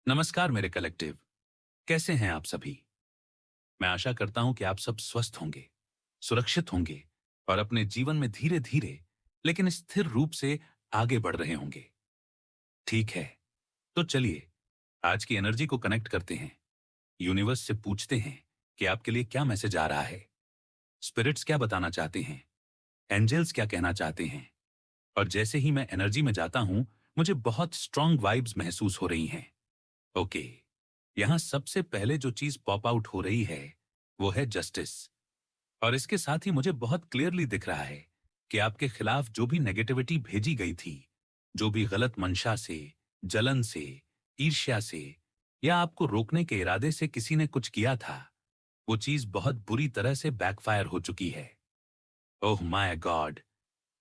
नमस्कार मेरे कलेक्टिव। कैसे हैं आप सभी? मैं आशा करता हूं कि आप सब स्वस्थ होंगे, सुरक्षित होंगे और अपने जीवन में धीरे धीरे लेकिन स्थिर रूप से आगे बढ़ रहे होंगे। ठीक है, तो चलिए आज की एनर्जी को कनेक्ट करते हैं। यूनिवर्स से पूछते हैं कि आपके लिए क्या मैसेज आ रहा है। स्पिरिट्स क्या बताना चाहते हैं, एंजल्स क्या कहना चाहते हैं। और जैसे ही मैं एनर्जी में जाता हूं, मुझे बहुत स्ट्रांग वाइब्स महसूस हो रही हैं। ओके, यहां सबसे पहले जो चीज पॉप आउट हो रही है वो है जस्टिस। और इसके साथ ही मुझे बहुत क्लियरली दिख रहा है कि आपके खिलाफ जो भी नेगेटिविटी भेजी गई थी, जो भी गलत मंशा से, जलन से, ईर्ष्या से या आपको रोकने के इरादे से किसी ने कुछ किया था, वो चीज बहुत बुरी तरह से बैकफायर हो चुकी है। ओह माय गॉड,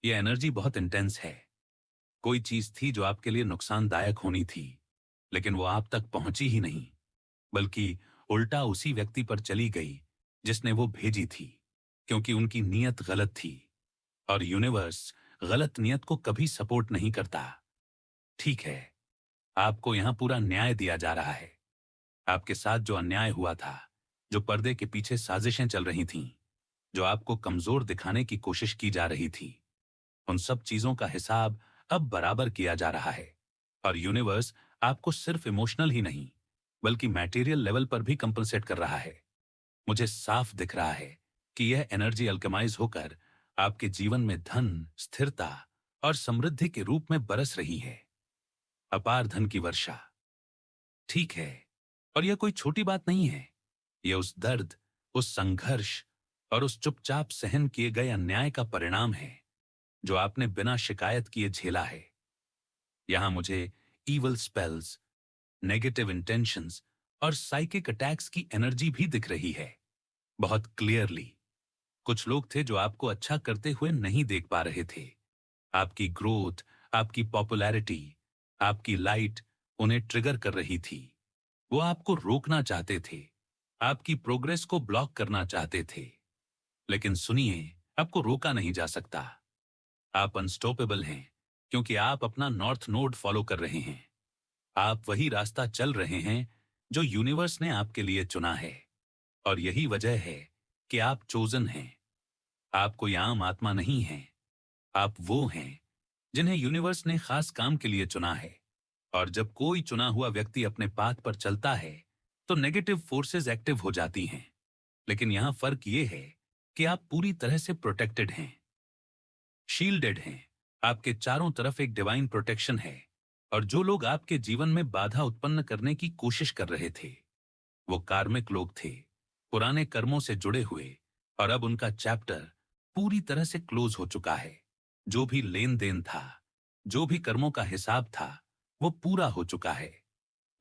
ये एनर्जी बहुत इंटेंस है। कोई चीज थी जो आपके लिए नुकसानदायक होनी थी, लेकिन वो आप तक पहुंची ही नहीं, बल्कि उल्टा उसी व्यक्ति पर चली गई जिसने वो भेजी थी, क्योंकि उनकी नीयत गलत थी। और यूनिवर्स गलत नियत को कभी सपोर्ट नहीं करता। ठीक है, आपको यहां पूरा न्याय दिया जा रहा है। आपके साथ जो अन्याय हुआ था, जो पर्दे के पीछे साजिशें चल रही थीं, जो आपको कमजोर दिखाने की कोशिश की जा रही थी, उन सब चीजों का हिसाब अब बराबर किया जा रहा है। और यूनिवर्स आपको सिर्फ इमोशनल ही नहीं, बल्कि मैटेरियल लेवल पर भी कंपनसेट कर रहा है। मुझे साफ दिख रहा है कि यह एनर्जी अल्केमाइज होकर आपके जीवन में धन, स्थिरता और समृद्धि के रूप में बरस रही है। अपार धन की वर्षा। ठीक है, और यह कोई छोटी बात नहीं है। यह उस दर्द, उस संघर्ष और उस चुपचाप सहन किए गए अन्याय का परिणाम है जो आपने बिना शिकायत किए झेला है। यहां मुझे ईवल स्पेल्स, नेगेटिव इंटेंशंस और साइकिक अटैक्स की एनर्जी भी दिख रही है, बहुत क्लियरली। कुछ लोग थे जो आपको अच्छा करते हुए नहीं देख पा रहे थे। आपकी ग्रोथ, आपकी पॉपुलैरिटी, आपकी लाइट उन्हें ट्रिगर कर रही थी। वो आपको रोकना चाहते थे, आपकी प्रोग्रेस को ब्लॉक करना चाहते थे। लेकिन सुनिए, आपको रोका नहीं जा सकता। आप अनस्टॉपेबल हैं, क्योंकि आप अपना नॉर्थ नोड फॉलो कर रहे हैं। आप वही रास्ता चल रहे हैं जो यूनिवर्स ने आपके लिए चुना है। और यही वजह है कि आप चोजन हैं। आप कोई आम आत्मा नहीं हैं। आप वो हैं जिन्हें यूनिवर्स ने खास काम के लिए चुना है। और जब कोई चुना हुआ व्यक्ति अपने पाथ पर चलता है, तो नेगेटिव फोर्सेस एक्टिव हो जाती हैं। लेकिन यहां फर्क ये है कि आप पूरी तरह से प्रोटेक्टेड हैं, शील्डेड हैं। आपके चारों तरफ एक डिवाइन प्रोटेक्शन है। और जो लोग आपके जीवन में बाधा उत्पन्न करने की कोशिश कर रहे थे, वो कार्मिक लोग थे, पुराने कर्मों से जुड़े हुए। और अब उनका चैप्टर पूरी तरह से क्लोज हो चुका है। जो भी लेन देन था, जो भी कर्मों का हिसाब था, वो पूरा हो चुका है।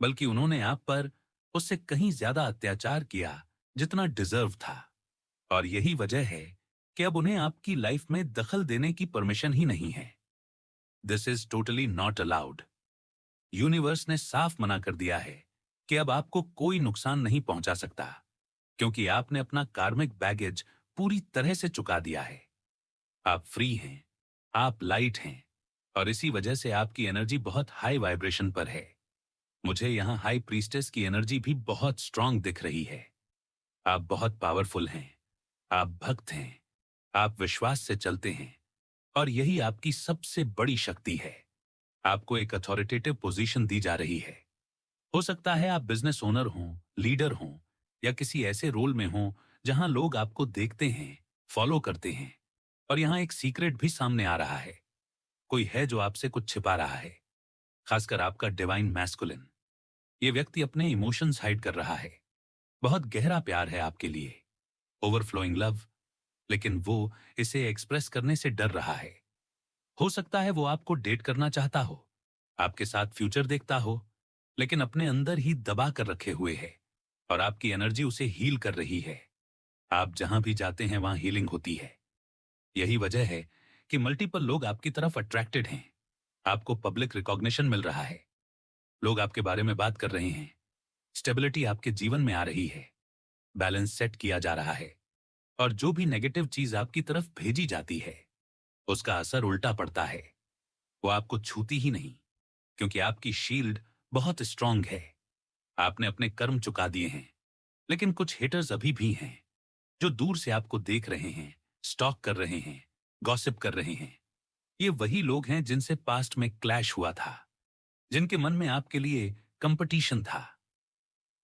बल्कि उन्होंने आप पर उससे कहीं ज्यादा अत्याचार किया जितना डिजर्व था। और यही वजह है कि अब उन्हें आपकी लाइफ में दखल देने की परमिशन ही नहीं है। This is totally not allowed. Universe ने साफ मना कर दिया है कि अब आपको कोई नुकसान नहीं पहुंचा सकता, क्योंकि आपने अपना कार्मिक बैगेज पूरी तरह से चुका दिया है। आप फ्री हैं, आप लाइट हैं। और इसी वजह से आपकी एनर्जी बहुत हाई वाइब्रेशन पर है। मुझे यहाँ हाई प्रीस्टेस की एनर्जी भी बहुत स्ट्रांग दिख रही है। आप बहुत पावरफुल हैं, आप भक्त हैं, आप विश्वास से चलते हैं। और यही आपकी सबसे बड़ी शक्ति है। आपको एक अथॉरिटेटिव पोजीशन दी जा रही है। हो सकता है आप बिजनेस ओनर हों, लीडर हों, या किसी ऐसे रोल में हों जहां लोग आपको देखते हैं, फॉलो करते हैं। और यहां एक सीक्रेट भी सामने आ रहा है। कोई है जो आपसे कुछ छिपा रहा है, खासकर आपका डिवाइन मैस्कुलिन। ये व्यक्ति अपने इमोशंस हाइड कर रहा है। बहुत गहरा प्यार है आपके लिए, ओवरफ्लोइंग लव, लेकिन वो इसे एक्सप्रेस करने से डर रहा है। हो सकता है वो आपको डेट करना चाहता हो, आपके साथ फ्यूचर देखता हो, लेकिन अपने अंदर ही दबा कर रखे हुए है। और आपकी एनर्जी उसे हील कर रही है। आप जहां भी जाते हैं वहां हीलिंग होती है। यही वजह है कि मल्टीपल लोग आपकी तरफ अट्रैक्टेड हैं। आपको पब्लिक रिकॉग्निशन मिल रहा है, लोग आपके बारे में बात कर रहे हैं। स्टेबिलिटी आपके जीवन में आ रही है, बैलेंस सेट किया जा रहा है। और जो भी नेगेटिव चीज आपकी तरफ भेजी जाती है, उसका असर उल्टा पड़ता है। वो आपको छूती ही नहीं, क्योंकि आपकी शील्ड बहुत स्ट्रांग है। आपने अपने कर्म चुका दिए हैं, लेकिन कुछ हेटर्स अभी भी हैं जो दूर से आपको देख रहे हैं, स्टॉक कर रहे हैं, गॉसिप कर रहे हैं। ये वही लोग हैं जिनसे पास्ट में क्लैश हुआ था, जिनके मन में आपके लिए कंपटीशन था,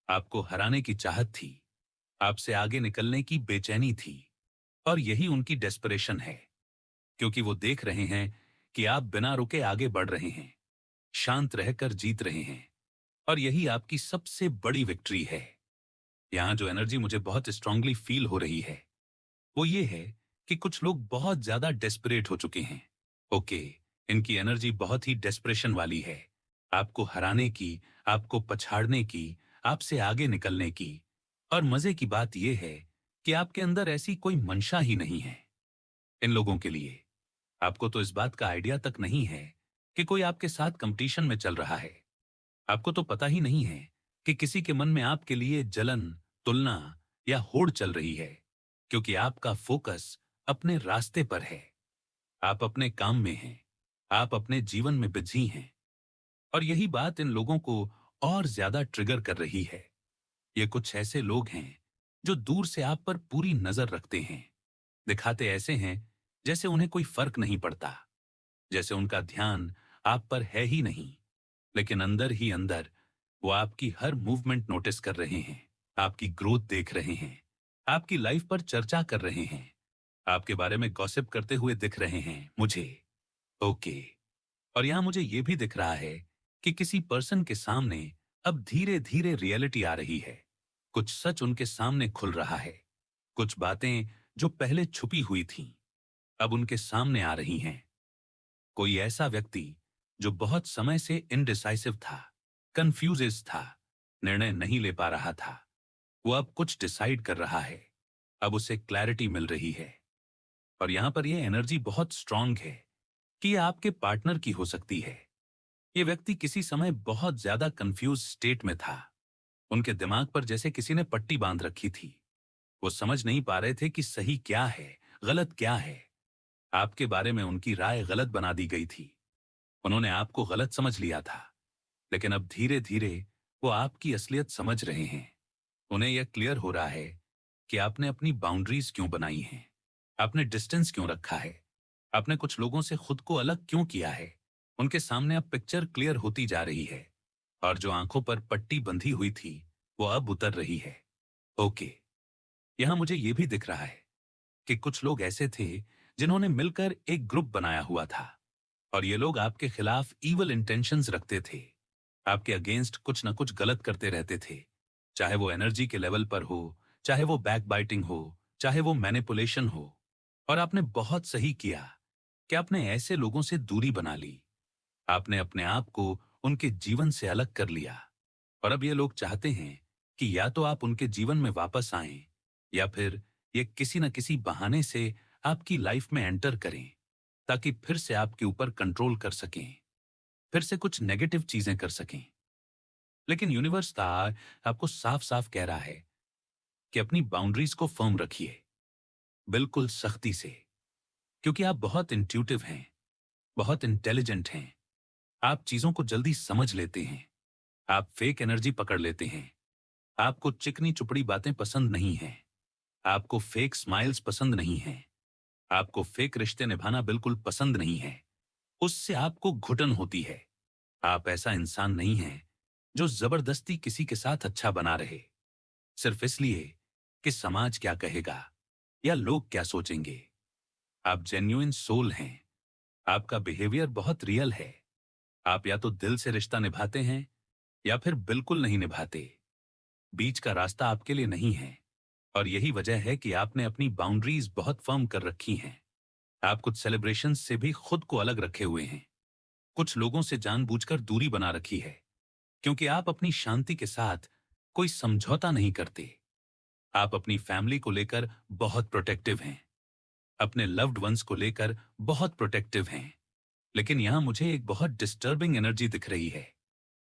आपको हराने की चाहत थी, आपसे आगे निकलने की बेचैनी थी। और यही उनकी डेस्परेशन है, क्योंकि वो देख रहे हैं कि आप बिना रुके आगे बढ़ रहे हैं, शांत रहकर जीत रहे हैं। और यही आपकी सबसे बड़ी विक्ट्री है। यहां जो एनर्जी मुझे बहुत स्ट्रांगली फील हो रही है वो ये है कि कुछ लोग बहुत ज्यादा डेस्परेट हो चुके हैं। ओके, इनकी एनर्जी बहुत ही डेस्परेशन वाली है, आपको हराने की, आपको पछाड़ने की, आपसे आगे निकलने की। और मजे की बात यह है कि आपके अंदर ऐसी कोई मंशा ही नहीं है। इन लोगों के लिए आपको तो इस बात का आइडिया तक नहीं है कि कोई आपके साथ कंपटीशन में चल रहा है। आपको तो पता ही नहीं है कि किसी के मन में आपके लिए जलन, तुलना या होड़ चल रही है, क्योंकि आपका फोकस अपने रास्ते पर है। आप अपने काम में हैं, आप अपने जीवन में बिजी हैं। और यही बात इन लोगों को और ज्यादा ट्रिगर कर रही है। ये कुछ ऐसे लोग हैं जो दूर से आप पर पूरी नजर रखते हैं, दिखाते ऐसे हैं जैसे उन्हें कोई फर्क नहीं पड़ता, जैसे उनका ध्यान आप पर है ही नहीं। लेकिन अंदर ही अंदर वो आपकी हर मूवमेंट नोटिस कर रहे हैं, आपकी ग्रोथ देख रहे हैं, आपकी लाइफ पर चर्चा कर रहे हैं, आपके बारे में गॉसिप करते हुए दिख रहे हैं मुझे। ओके, और यहां मुझे यह भी दिख रहा है कि किसी पर्सन के सामने अब धीरे धीरे रियलिटी आ रही है। कुछ सच उनके सामने खुल रहा है, कुछ बातें जो पहले छुपी हुई थीं अब उनके सामने आ रही हैं। कोई ऐसा व्यक्ति जो बहुत समय से इनडिसाइसिव था, कंफ्यूजेस था, निर्णय नहीं ले पा रहा था, वो अब कुछ डिसाइड कर रहा है, अब उसे क्लैरिटी मिल रही है। और यहां पर ये एनर्जी बहुत स्ट्रांग है कि ये आपके पार्टनर की हो सकती है। ये व्यक्ति किसी समय बहुत ज्यादा कंफ्यूज स्टेट में था, उनके दिमाग पर जैसे किसी ने पट्टी बांध रखी थी। वो समझ नहीं पा रहे थे कि सही क्या है, गलत क्या है। आपके बारे में उनकी राय गलत बना दी गई थी, उन्होंने आपको गलत समझ लिया था। लेकिन अब धीरे धीरे वो आपकी असलियत समझ रहे हैं। उन्हें यह क्लियर हो रहा है कि आपने अपनी बाउंड्रीज क्यों बनाई हैं, आपने डिस्टेंस क्यों रखा है, आपने कुछ लोगों से खुद को अलग क्यों किया है। उनके सामने अब पिक्चर क्लियर होती जा रही है, और जो आंखों पर पट्टी बंधी हुई थी वो अब उतर रही है। ओके, यहां मुझे यह भी दिख रहा है कि कुछ लोग ऐसे थे जिन्होंने मिलकर एक ग्रुप बनाया हुआ था, और ये लोग आपके खिलाफ इवल इंटेंशंस रखते थे, आपके अगेंस्ट कुछ ना कुछ गलत करते रहते थे, चाहे वो एनर्जी के लेवल पर हो, चाहे वो बैक बाइटिंग हो, चाहे वो मैनिपुलेशन हो। और आपने बहुत सही किया कि आपने ऐसे लोगों से दूरी बना ली, आपने अपने आप को उनके जीवन से अलग कर लिया। और अब ये लोग चाहते हैं कि या तो आप उनके जीवन में वापस आएं, या फिर ये किसी न किसी बहाने से आपकी लाइफ में एंटर करें, ताकि फिर से आपके ऊपर कंट्रोल कर सकें, फिर से कुछ नेगेटिव चीजें कर सकें। लेकिन यूनिवर्स था आपको साफ साफ कह रहा है कि अपनी बाउंड्रीज को फर्म रखिए, बिल्कुल सख्ती से, क्योंकि आप बहुत इंट्यूटिव हैं, बहुत इंटेलिजेंट हैं। आप चीजों को जल्दी समझ लेते हैं, आप फेक एनर्जी पकड़ लेते हैं, आपको चिकनी चुपड़ी बातें पसंद नहीं हैं, आपको फेक स्माइल्स पसंद नहीं हैं, आपको फेक रिश्ते निभाना बिल्कुल पसंद नहीं है, उससे आपको घुटन होती है। आप ऐसा इंसान नहीं हैं जो जबरदस्ती किसी के साथ अच्छा बना रहे, सिर्फ इसलिए कि समाज क्या कहेगा या लोग क्या सोचेंगे। आप जेन्युइन सोल हैं, आपका बिहेवियर बहुत रियल है। आप या तो दिल से रिश्ता निभाते हैं या फिर बिल्कुल नहीं निभाते। बीच का रास्ता आपके लिए नहीं है, और यही वजह है कि आपने अपनी बाउंड्रीज बहुत फर्म कर रखी हैं। आप कुछ सेलिब्रेशन से भी खुद को अलग रखे हुए हैं, कुछ लोगों से जानबूझकर दूरी बना रखी है, क्योंकि आप अपनी शांति के साथ कोई समझौता नहीं करते। आप अपनी फैमिली को लेकर बहुत प्रोटेक्टिव हैं, अपने लव्ड वंस को लेकर बहुत प्रोटेक्टिव हैं। लेकिन यहां मुझे एक बहुत डिस्टर्बिंग एनर्जी दिख रही है,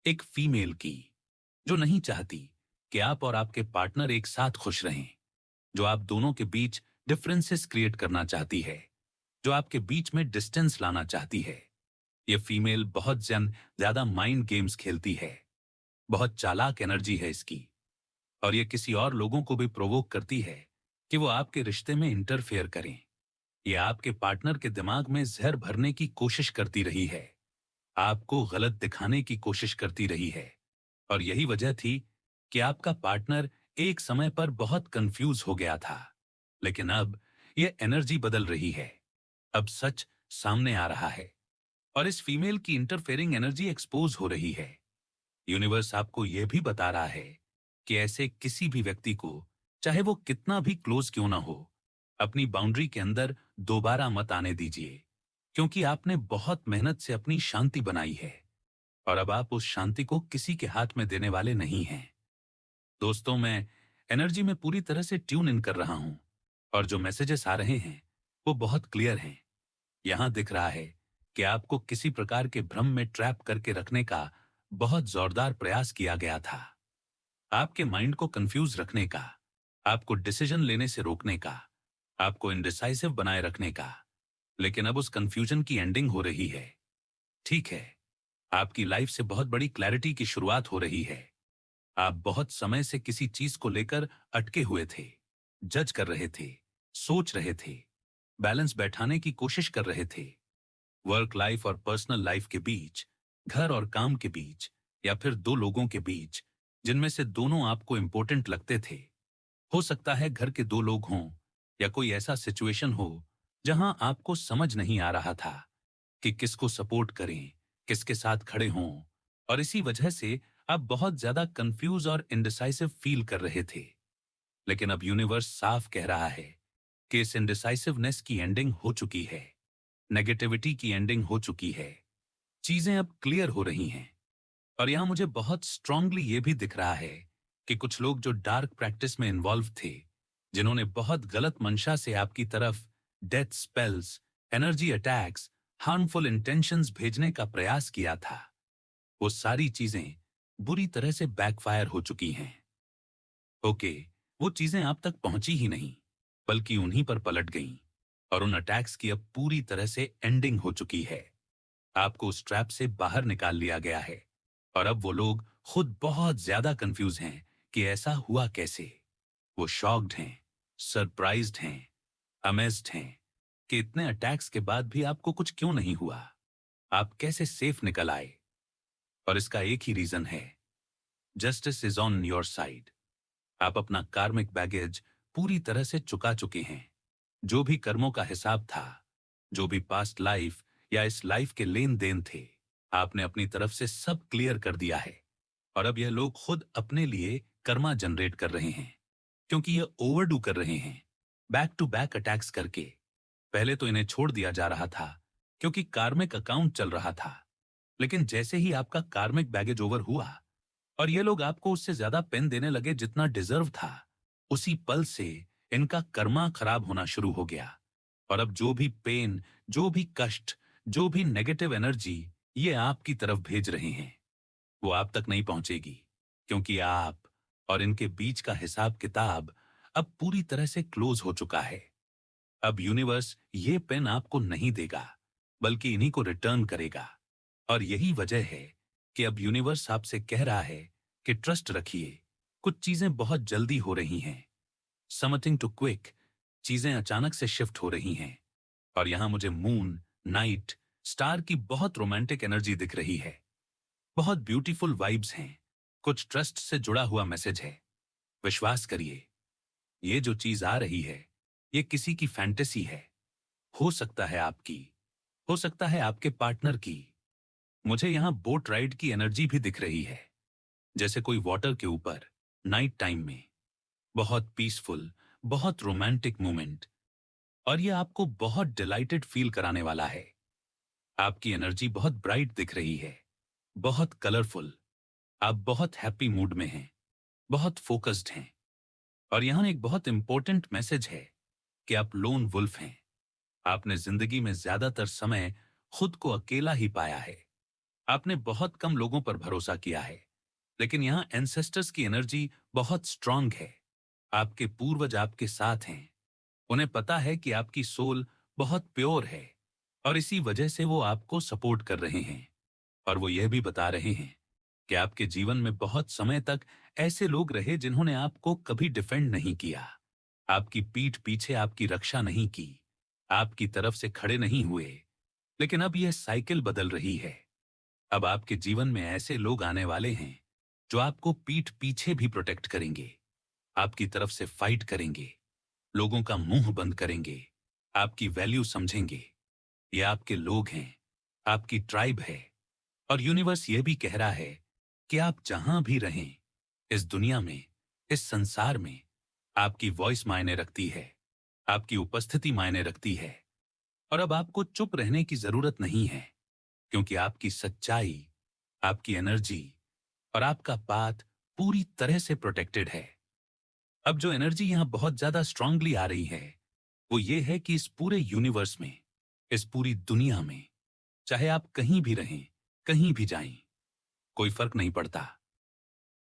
एक फीमेल की, जो नहीं चाहती कि आप और आपके पार्टनर एक साथ खुश रहें, जो आप दोनों के बीच डिफरेंसेस क्रिएट करना चाहती है, जो आपके बीच में डिस्टेंस लाना चाहती है। यह फीमेल बहुत ज्यादा माइंड गेम्स खेलती है। बहुत चालाक एनर्जी है इसकी, और ये किसी और लोगों को भी प्रोवोक करती है कि वो आपके रिश्ते में इंटरफेयर करें। ये आपके पार्टनर के दिमाग में जहर भरने की कोशिश करती रही है, आपको गलत दिखाने की कोशिश करती रही है। और यही वजह थी कि आपका पार्टनर एक समय पर बहुत कंफ्यूज हो गया था। लेकिन अब यह एनर्जी बदल रही है। अब सच सामने आ रहा है और इस फीमेल की इंटरफेयरिंग एनर्जी एक्सपोज हो रही है। यूनिवर्स आपको यह भी बता रहा है कि ऐसे किसी भी व्यक्ति को, चाहे वो कितना भी क्लोज क्यों ना हो, अपनी बाउंड्री के अंदर दोबारा मत आने दीजिए, क्योंकि आपने बहुत मेहनत से अपनी शांति बनाई है और अब आप उस शांति को किसी के हाथ में देने वाले नहीं हैं। दोस्तों, मैं एनर्जी में पूरी तरह से ट्यून इन कर रहा हूं और जो मैसेजेस आ रहे हैं वो बहुत क्लियर हैं। यहां दिख रहा है कि आपको किसी प्रकार के भ्रम में ट्रैप करके रखने का बहुत जोरदार प्रयास किया गया था। आपके माइंड को कंफ्यूज रखने का, आपको डिसीजन लेने से रोकने का, आपको इंडिसाइसिव बनाए रखने का। लेकिन अब उस कंफ्यूजन की एंडिंग हो रही है। ठीक है, आपकी लाइफ से बहुत बड़ी क्लैरिटी की शुरुआत हो रही है। आप बहुत समय से किसी चीज को लेकर अटके हुए थे, जज कर रहे थे, सोच रहे थे, बैलेंस बैठाने की कोशिश कर रहे थे। वर्क लाइफ और पर्सनल लाइफ के बीच, घर और काम के बीच, या फिर दो लोगों के बीच जिनमें से दोनों आपको इंपॉर्टेंट लगते थे। हो सकता है घर के दो लोग हों या कोई ऐसा सिचुएशन हो जहां आपको समझ नहीं आ रहा था कि किसको सपोर्ट करें, किसके साथ खड़े हों, और इसी वजह से आप बहुत ज्यादा कंफ्यूज और इंडिसाइसिव फील कर रहे थे। लेकिन अब यूनिवर्स साफ कह रहा है कि इस इंडिसाइसिवनेस की एंडिंग हो चुकी है, नेगेटिविटी की एंडिंग हो चुकी है, चीजें अब क्लियर हो रही हैं। और यहां मुझे बहुत स्ट्रांगली यह भी दिख रहा है कि कुछ लोग जो डार्क प्रैक्टिस में इन्वॉल्व थे, जिन्होंने बहुत गलत मंशा से आपकी तरफ death spells, energy attacks, harmful intentions भेजने का प्रयास किया था, वो सारी चीजें बुरी तरह से बैकफायर हो चुकी हैं। ओके, वो चीजें आप तक पहुंची ही नहीं, बल्कि उन्हीं पर पलट गईं, और उन अटैक्स की अब पूरी तरह से एंडिंग हो चुकी है। आपको उस ट्रैप से बाहर निकाल लिया गया है और अब वो लोग खुद बहुत ज्यादा कंफ्यूज हैं कि ऐसा हुआ कैसे। वो शॉक्ड हैं, सरप्राइज्ड हैं, अमेज्ड हैं कि इतने अटैक्स के बाद भी आपको कुछ क्यों नहीं हुआ, आप कैसे सेफ निकल आए। और इसका एक ही रीजन है, justice is on your side. आप अपना कार्मिक बैगेज पूरी तरह से चुका चुके हैं। जो भी कर्मों का हिसाब था, जो भी पास्ट लाइफ या इस लाइफ के लेन देन थे, आपने अपनी तरफ से सब क्लियर कर दिया है। और अब यह लोग खुद अपने लिए कर्मा जनरेट कर रहे हैं, क्योंकि ये ओवरडू कर रहे हैं, बैक टू बैक अटैक्स करके। पहले तो इन्हें छोड़ दिया जा रहा था क्योंकि कार्मिक अकाउंट चल रहा था, लेकिन जैसे ही आपका कार्मिक बैगेज ओवर हुआ और ये लोग आपको उससे ज्यादा पेन देने लगे जितना डिजर्व था, उसी पल से इनका कर्मा खराब होना शुरू हो गया। और अब जो भी पेन, जो भी कष्ट, जो भी नेगेटिव एनर्जी ये आपकी तरफ भेज रहे हैं, वो आप तक नहीं पहुंचेगी, क्योंकि आप और इनके बीच का हिसाब किताब अब पूरी तरह से क्लोज हो चुका है। अब यूनिवर्स ये पेन आपको नहीं देगा, बल्कि इन्हीं को रिटर्न करेगा। और यही वजह है कि अब यूनिवर्स आपसे कह रहा है कि ट्रस्ट रखिए, कुछ चीजें बहुत जल्दी हो रही हैं। समथिंग टू क्विक, चीजें अचानक से शिफ्ट हो रही हैं। और यहां मुझे मून, नाइट, स्टार की बहुत रोमांटिक एनर्जी दिख रही है। बहुत ब्यूटीफुल वाइब्स हैं। कुछ ट्रस्ट से जुड़ा हुआ मैसेज है। विश्वास करिए, ये जो चीज आ रही है, ये किसी की फैंटेसी है। हो सकता है आपकी, हो सकता है आपके पार्टनर की। मुझे यहां बोट राइड की एनर्जी भी दिख रही है, जैसे कोई वाटर के ऊपर, नाइट टाइम में। बहुत पीसफुल, बहुत रोमांटिक मोमेंट। और ये आपको बहुत डिलाइटेड फील कराने वाला है। आपकी एनर्जी बहुत ब्राइट दिख रही है, बहुत कलरफुल। आप बहुत हैप्पी मूड में हैं, बहुत फोकस्ड हैं। और यहां एक बहुत इंपॉर्टेंट मैसेज है कि आप लोन वुल्फ हैं। आपने जिंदगी में ज्यादातर समय खुद को अकेला ही पाया है। आपने बहुत कम लोगों पर भरोसा किया है। लेकिन यहां एंसेस्टर्स की एनर्जी बहुत स्ट्रांग है। आपके पूर्वज आपके साथ हैं। उन्हें पता है कि आपकी सोल बहुत प्योर है, और इसी वजह से वो आपको सपोर्ट कर रहे हैं। और वो यह भी बता रहे हैं कि आपके जीवन में बहुत समय तक ऐसे लोग रहे जिन्होंने आपको कभी डिफेंड नहीं किया, आपकी पीठ पीछे आपकी रक्षा नहीं की, आपकी तरफ से खड़े नहीं हुए। लेकिन अब यह साइकिल बदल रही है। अब आपके जीवन में ऐसे लोग आने वाले हैं जो आपको पीठ पीछे भी प्रोटेक्ट करेंगे, आपकी तरफ से फाइट करेंगे, लोगों का मुंह बंद करेंगे, आपकी वैल्यू समझेंगे। ये आपके लोग हैं, आपकी ट्राइब है। और यूनिवर्स ये भी कह रहा है कि आप जहां भी रहें इस दुनिया में, इस संसार में, आपकी वॉइस मायने रखती है, आपकी उपस्थिति मायने रखती है। और अब आपको चुप रहने की जरूरत नहीं है, क्योंकि आपकी सच्चाई, आपकी एनर्जी और आपका पाथ पूरी तरह से प्रोटेक्टेड है। अब जो एनर्जी यहां बहुत ज्यादा स्ट्रांगली आ रही है वो ये है कि इस पूरे यूनिवर्स में, इस पूरी दुनिया में, चाहे आप कहीं भी रहें, कहीं भी जाएं, कोई फर्क नहीं पड़ता।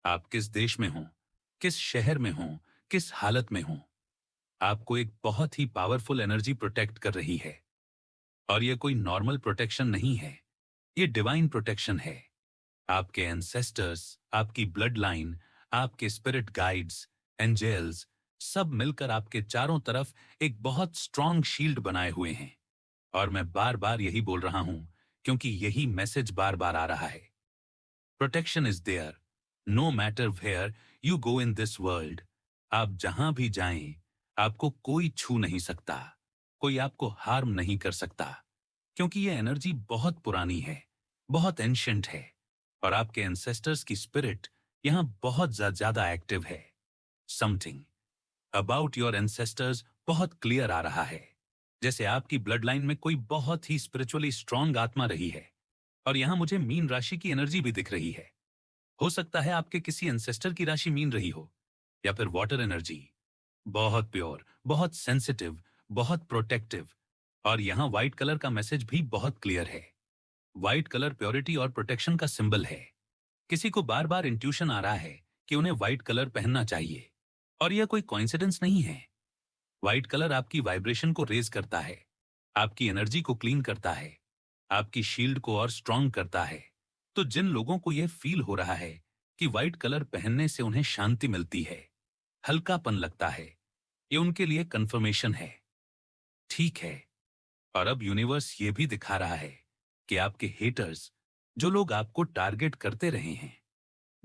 आप किस देश में हों, किस शहर में हों, किस हालत में हों, आपको एक बहुत ही पावरफुल एनर्जी प्रोटेक्ट कर रही है। और यह कोई नॉर्मल प्रोटेक्शन नहीं है, ये डिवाइन प्रोटेक्शन है। आपके एंसेस्टर्स, आपकी ब्लड लाइन, आपके स्पिरिट गाइड्स, एंजेल्स, सब मिलकर आपके चारों तरफ एक बहुत स्ट्रांग शील्ड बनाए हुए हैं। और मैं बार बार यही बोल रहा हूं, क्योंकि यही मैसेज बार बार आ रहा है। Protection is there, no matter where you go in this world. आप जहां भी जाएं, आपको कोई छू नहीं सकता, कोई आपको हार्म नहीं कर सकता, क्योंकि यह एनर्जी बहुत पुरानी है, बहुत एंशंट है। और आपके एंसेस्टर्स की स्पिरिट यहां बहुत ज्यादा एक्टिव है। समथिंग अबाउट योर एंसेस्टर्स बहुत क्लियर आ रहा है, जैसे आपकी ब्लड लाइन में कोई बहुत ही स्पिरिचुअली स्ट्रांग आत्मा रही है। और यहां मुझे मीन राशि की एनर्जी भी दिख रही है। हो सकता है आपके किसी एंसेस्टर की राशि मीन रही हो, या फिर वाटर एनर्जी, बहुत प्योर, बहुत सेंसिटिव, बहुत प्रोटेक्टिव। और यहां व्हाइट कलर का मैसेज भी बहुत क्लियर है। व्हाइट कलर प्योरिटी और प्रोटेक्शन का सिंबल है। किसी को बार बार इंट्यूशन आ रहा है कि उन्हें व्हाइट कलर पहनना चाहिए। और यह कोई कोइंसिडेंस नहीं है। व्हाइट कलर आपकी वाइब्रेशन को रेज करता है, आपकी एनर्जी को क्लीन करता है, आपकी शील्ड को और स्ट्रांग करता है। तो जिन लोगों को यह फील हो रहा है कि व्हाइट कलर पहनने से उन्हें शांति मिलती है, हल्कापन लगता है, ये उनके लिए कंफर्मेशन है। ठीक है। और अब यूनिवर्स ये भी दिखा रहा है कि आपके हेटर्स, जो लोग आपको टारगेट करते रहे हैं,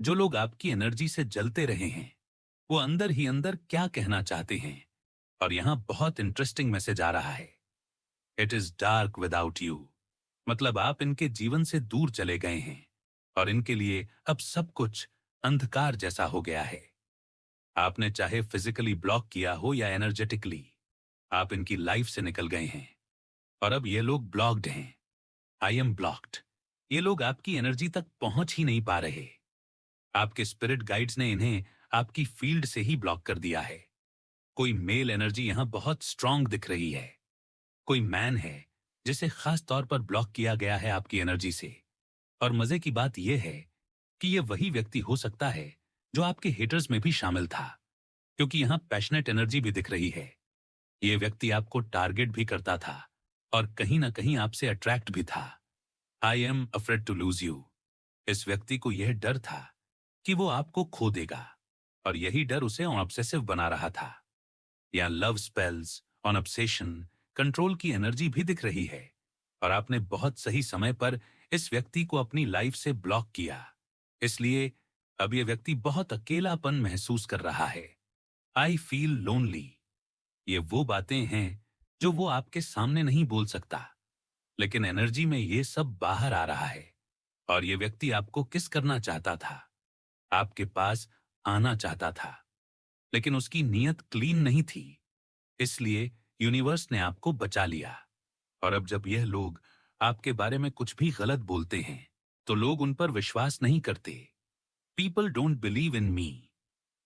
जो लोग आपकी एनर्जी से जलते रहे हैं, वो अंदर ही अंदर क्या कहना चाहते हैं। और यहां बहुत इंटरेस्टिंग मैसेज आ रहा है। It is dark without you. मतलब आप इनके जीवन से दूर चले गए हैं और इनके लिए अब सब कुछ अंधकार जैसा हो गया है। आपने चाहे फिजिकली ब्लॉक किया हो या एनर्जेटिकली, आप इनकी लाइफ से निकल गए हैं। और अब ये लोग ब्लॉक्ड हैं। I am blocked. ये लोग आपकी एनर्जी तक पहुंच ही नहीं पा रहे। आपके स्पिरिट गाइड्स ने इन्हें आपकी फील्ड से ही ब्लॉक कर दिया है। कोई मेल एनर्जी यहां बहुत स्ट्रांग दिख रही है। कोई मैन है जिसे खास तौर पर ब्लॉक किया गया है आपकी एनर्जी से। और मजे की बात यह है कि यह वही व्यक्ति हो सकता है जो आपके हेटर्स में भी शामिल था, क्योंकि यहां पैशनेट एनर्जी भी दिख रही है। यह व्यक्ति आपको टारगेट भी करता था और कहीं ना कहीं आपसे अट्रैक्ट भी था। I am afraid to lose you. इस व्यक्ति को यह डर था कि वो आपको खो देगा, और यही डर उसे ऑब्सेसिव बना रहा था। या love spells, on obsession, control की एनर्जी भी दिख रही है। और आपने बहुत सही समय पर इस व्यक्ति को अपनी लाइफ से ब्लॉक किया। इसलिए अब यह व्यक्ति बहुत अकेलापन महसूस कर रहा है। I feel lonely. ये वो बातें हैं जो वो आपके सामने नहीं बोल सकता, लेकिन एनर्जी में ये सब बाहर आ रहा है। और ये व्यक्ति आपको किस करना चाहता था, आपके पास आना चाहता था, लेकिन उसकी नीयत क्लीन नहीं थी। इसलिए यूनिवर्स ने आपको बचा लिया। और अब जब यह लोग आपके बारे में कुछ भी गलत बोलते हैं, तो लोग उन पर विश्वास नहीं करते। पीपल डोंट बिलीव इन मी।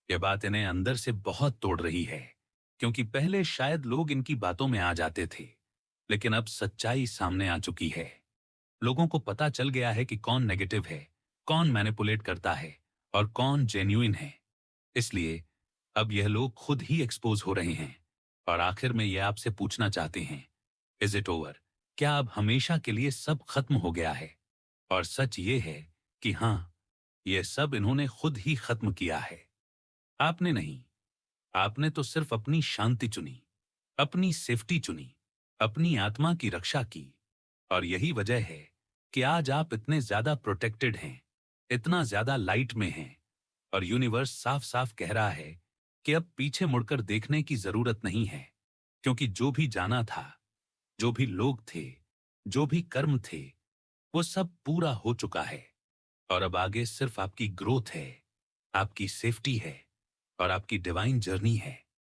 यह बात इन्हें अंदर से बहुत तोड़ रही है, क्योंकि पहले शायद लोग इनकी बातों में आ जाते थे, लेकिन अब सच्चाई सामने आ चुकी है। लोगों को पता चल गया है कि कौन नेगेटिव है, कौन मैनिपुलेट करता है और कौन जेन्युइन है। इसलिए अब यह लोग खुद ही एक्सपोज हो रहे हैं। और आखिर में यह आपसे पूछना चाहते हैं, इज इट ओवर? क्या अब हमेशा के लिए सब खत्म हो गया है? और सच ये है कि हाँ, यह सब इन्होंने खुद ही खत्म किया है, आपने नहीं। आपने तो सिर्फ अपनी शांति चुनी, अपनी सेफ्टी चुनी, अपनी आत्मा की रक्षा की। और यही वजह है कि आज आप इतने ज्यादा प्रोटेक्टेड हैं, इतना ज्यादा लाइट में हैं। और यूनिवर्स साफ साफ कह रहा है कि अब पीछे मुड़कर देखने की जरूरत नहीं है, क्योंकि जो भी जाना था, जो भी लोग थे, जो भी कर्म थे, वो सब पूरा हो चुका है। और अब आगे सिर्फ आपकी ग्रोथ है, आपकी सेफ्टी है और आपकी डिवाइन जर्नी है।